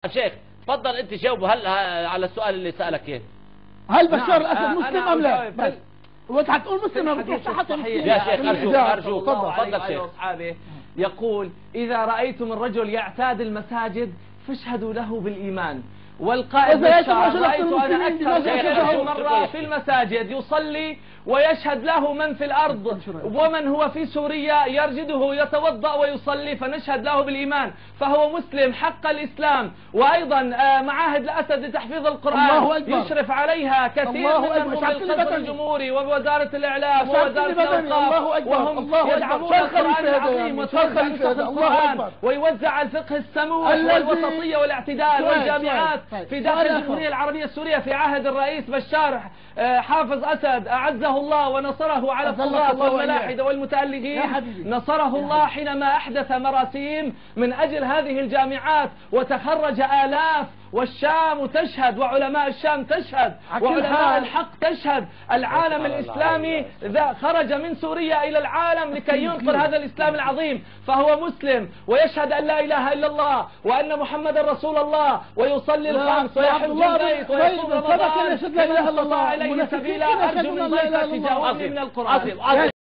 شيخ تفضل انت جاوب هل على السؤال اللي سألك اياه. هل بشار الاسد مسلم ام لا؟ بس وانت هتقول مسلم ما بتروحش حتى يا شيخ ارجوك تفضل شيخ. واصحابه يقول اذا رايتم الرجل يعتاد المساجد فاشهدوا له بالايمان. والقائد بشار رأيت أنا أكثر من مرة في المساجد يصلي ويشهد له من في الأرض ومن هو في سوريا يرجده يتوضأ ويصلي فنشهد له بالإيمان فهو مسلم حق الإسلام. وأيضا معاهد الأسد لتحفيظ القرآن يشرف عليها كثير من بالقصر الجمهوري ووزارة الإعلام ووزارة الأوقاف وهم يدعمون القرآن العظيم وتوزع نسخ القرآن ويوزع الفقه السموح والوسطية والاعتدال والجامعات في داخل الجمهورية العربية السورية في عهد الرئيس بشار حافظ أسد أعزه الله ونصره على الطغاة والملاحدة والمتألهين. نصره الله حينما أحدث مراسيم من أجل هذه الجامعات وتخرج آلاف والشام تشهد وعلماء الشام تشهد وعلماء الحق تشهد. العالم الإسلامي خرج من سوريا إلى العالم لكي ينقل هذا الإسلام العظيم فهو مسلم ويشهد أن لا إله إلا الله وأن محمد رسول الله ويصلي الخمس ويحج البيت ويصوم رمضان فمن استطاع إليه سبيلا. أرجو من ضيفك تجاوبني من القرآن.